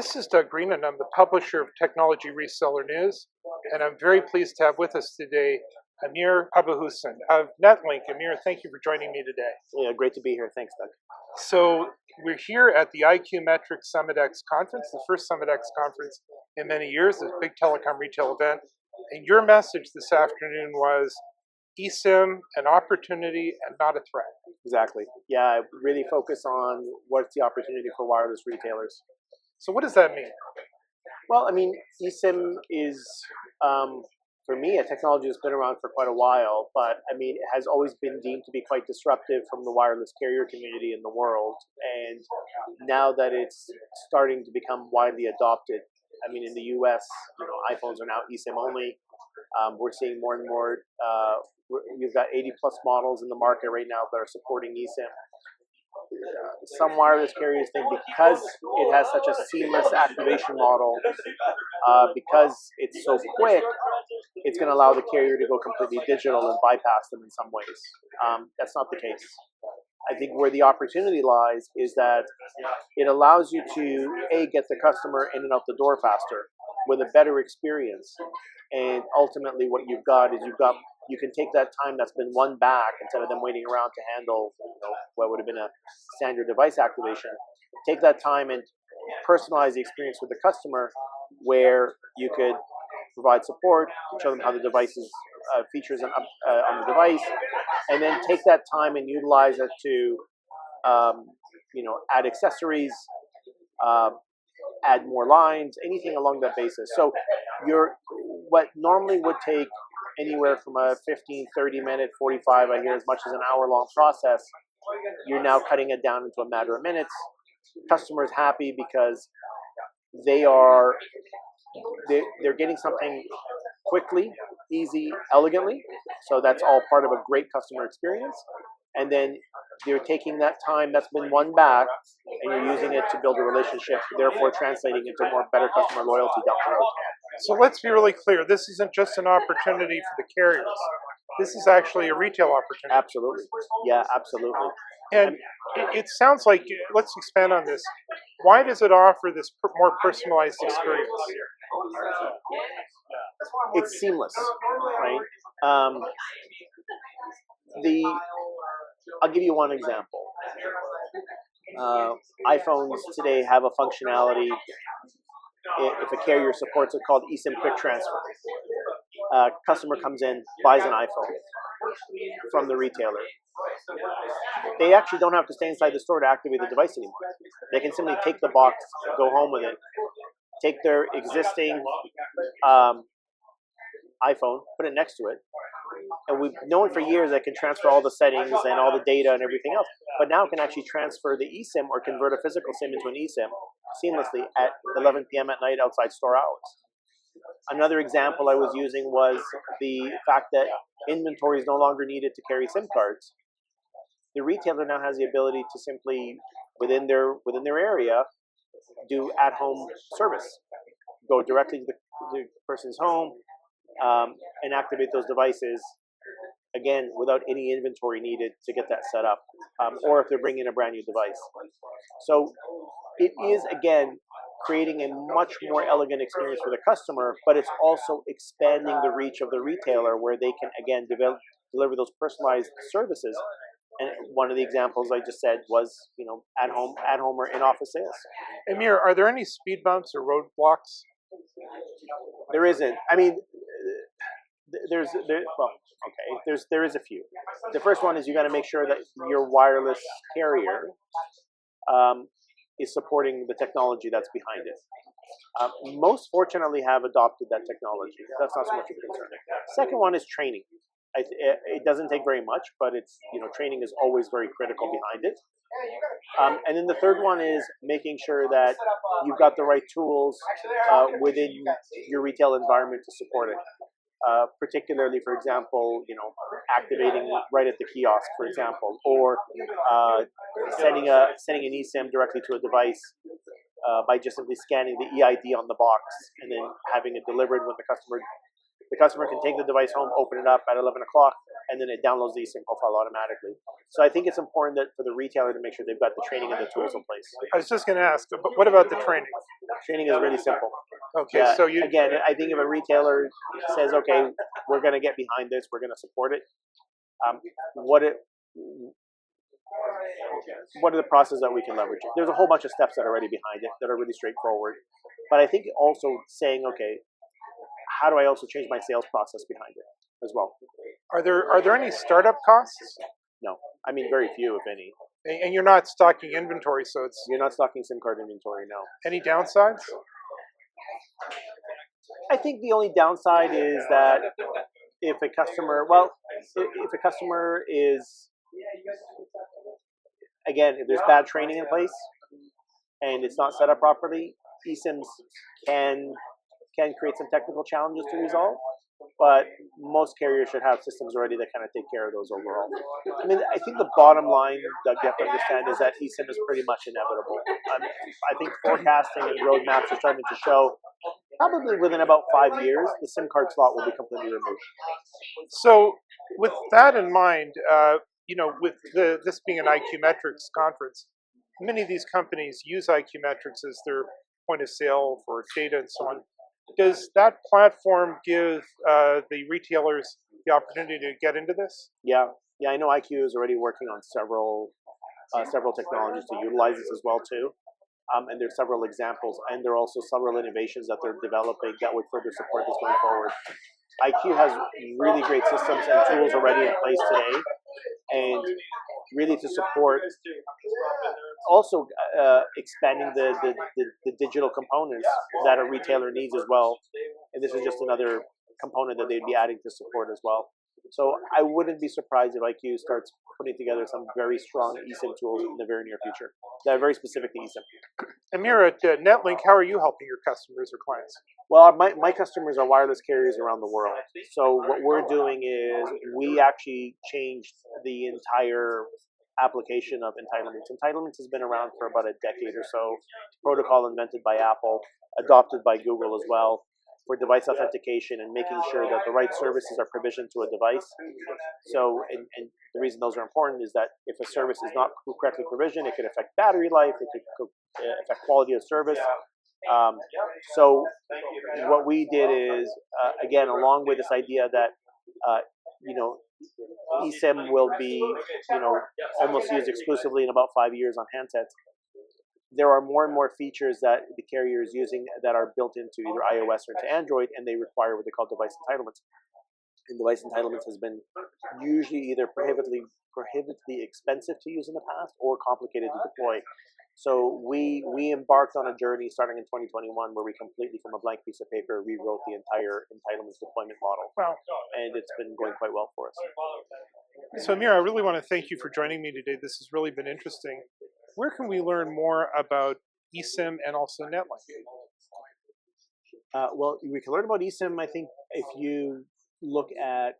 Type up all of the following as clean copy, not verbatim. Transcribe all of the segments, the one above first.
This is Doug Green, and I'm the publisher of Technology Reseller News, and I'm very pleased to have with us today Emir Aboulhosn of NetLync. Emir, thank you for joining me today. Yeah, great to be here. Thanks, Doug. So we're here at the IQmetrix Summit X conference, the first Summit X conference in many years, this big telecom retail event. And your message this afternoon was eSIM, an opportunity and not a threat. Exactly. Yeah, really focus on what's the opportunity for wireless retailers. So what does that mean? Well, I mean, eSIM is, for me, a technology that's been around for quite a while, but I mean, it has always been deemed to be quite disruptive from the wireless carrier community in the world. And now that it's starting to become widely adopted, I mean, in the US, iPhones are now eSIM only. We're seeing more and more, we've got 80 plus models in the market right now that are supporting eSIM. Some wireless carriers think because it has such a seamless activation model, because it's so quick, it's going to allow the carrier to go completely digital and bypass them in some ways. That's not the case. I think where the opportunity lies is that it allows you to, get the customer in and out the door faster with a better experience. And ultimately what you've got is you can take that time that's been won back instead of them waiting around to handle what would have been a standard device activation. Take that time and personalize the experience with the customer where you could provide support, show them how the device's features on the device, and then take that time and utilize it to add accessories, add more lines, anything along that basis. So what normally would take anywhere from a 15, 30-minute, 45, I hear as much as an hour-long process, you're now cutting it down into a matter of minutes. Customers happy because they're getting something quickly, easy, elegantly. So that's all part of a great customer experience. And then you're taking that time that's been won back and you're using it to build a relationship, therefore translating into more better customer loyalty down the road. So let's be really clear. This isn't just an opportunity for the carriers. This is actually a retail opportunity. Absolutely. Yeah, absolutely. And it sounds like, let's expand on this. Why does it offer this more personalized experience? It's seamless, right? I'll give you one example. iPhones today have a functionality, if a carrier supports it, called eSIM quick transfer. Customer comes in, buys an iPhone from the retailer. They actually don't have to stay inside the store to activate the device anymore. They can simply take the box, go home with it, take their existing iPhone, put it next to it, and we've known for years that it can transfer all the settings and all the data and everything else, but now it can actually transfer the eSIM or convert a physical SIM into an eSIM seamlessly at 11 p.m. at night outside store hours. Another example I was using was the fact that inventory is no longer needed to carry SIM cards. The retailer now has the ability to simply, within their area, do at-home service. Go directly to the person's home and activate those devices, again, without any inventory needed to get that set up, or if they're bringing a brand new device. So it is, again, creating a much more elegant experience for the customer, but it's also expanding the reach of the retailer where they can, again, deliver those personalized services. And one of the examples I just said was, at home or in-office sales. Emir, are there any speed bumps or roadblocks? There isn't. I mean, there is a few. The first one is you got to make sure that your wireless carrier is supporting the technology that's behind it. Most fortunately have adopted that technology. That's not so much a concern. Second one is training. It doesn't take very much, but it's training is always very critical behind it. And then the third one is making sure that you've got the right tools within your retail environment to support it. Particularly, for example, activating right at the kiosk, for example, or sending an eSIM directly to a device by just simply scanning the EID on the box and then having it delivered when the customer can take the device home, open it up at 11 o'clock, and then it downloads the eSIM profile automatically. So I think it's important that for the retailer to make sure they've got the training and the tools in place. I was just going to ask, but what about the training? Training is really simple. Okay, Yeah, so you again, I think if a retailer says, "Okay, we're going to get behind this, we're going to support it," what are the processes that we can leverage? There's a whole bunch of steps that are already behind it that are really straightforward. But I think also saying, "Okay, how do I also change my sales process behind it as well?" are there any startup costs? No, I mean very few, if any. And you're not stocking inventory, so it's You're not stocking SIM card inventory. No. any downsides? I think the only downside is that if a customer, well, if a customer is, again, if there's bad training in place and it's not set up properly, eSIMs can create some technical challenges to resolve. But most carriers should have systems already that kind of take care of those overall. I mean, I think the bottom line that you have to understand is that eSIM is pretty much inevitable. I think forecasting and roadmaps are starting to show probably within about 5 years, the SIM card slot will be completely removed. So, with that in mind, with this being an IQmetrix conference, many of these companies use IQmetrix as their point of sale for data and so on. Does that platform give the retailers the opportunity to get into this? Yeah, I know IQ is already working on several technologies to utilize this as well too. And there's several examples, and there are also several innovations that they're developing that would further support this going forward. IQ has really great systems and tools already in place today, and really to support also expanding the digital components that a retailer needs as well. And this is just another component that they'd be adding to support as well. So I wouldn't be surprised if IQ starts putting together some very strong eSIM tools in the very near future that are very specific to eSIM. Amir, at NetLync, how are you helping your customers or clients? Well, my customers are wireless carriers around the world. So what we're doing is we actually changed the entire application of entitlements. Entitlements has been around for about a decade or so. Protocol invented by Apple, adopted by Google as well, for device authentication and making sure that the right services are provisioned to a device. So, and the reason those are important is that if a service is not correctly provisioned, it could affect battery life, it could affect quality of service. So what we did is, again, along with this idea that, eSIM will be, almost used exclusively in about 5 years on handsets, there are more and more features that the carrier is using that are built into either iOS or into Android, and they require what they call device entitlements. And device entitlements has been usually either prohibitively expensive to use in the past or complicated to deploy. So we embarked on a journey starting in 2021 where we completely, from a blank piece of paper, rewrote the entire entitlements deployment model. Wow. And it's been going quite well for us. So Amir, I really want to thank you for joining me today. This has really been interesting. Where can we learn more about eSIM and also NetLync? Well, we can learn about eSIM, I think, if you look at,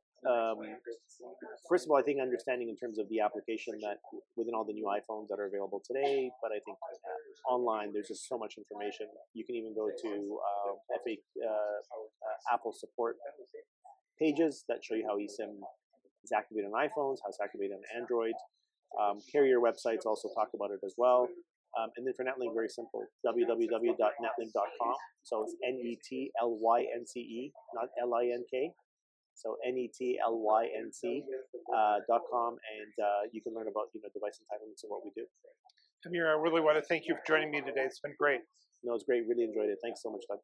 first of all, I think understanding in terms of the application that within all the new iPhones that are available today, but I think online there's just so much information. You can even go to Apple support pages that show you how eSIM is activated on iPhones, how it's activated on Android. Carrier websites also talk about it as well. And then for NetLync, very simple, www.netlync.com. So it's NETLYNCE, not LINK. So NETLYNC.com, and you can learn about device entitlements and what we do. Amir, I really want to thank you for joining me today. It's been great. No, it's great. Really enjoyed it. Thanks so much, Doug.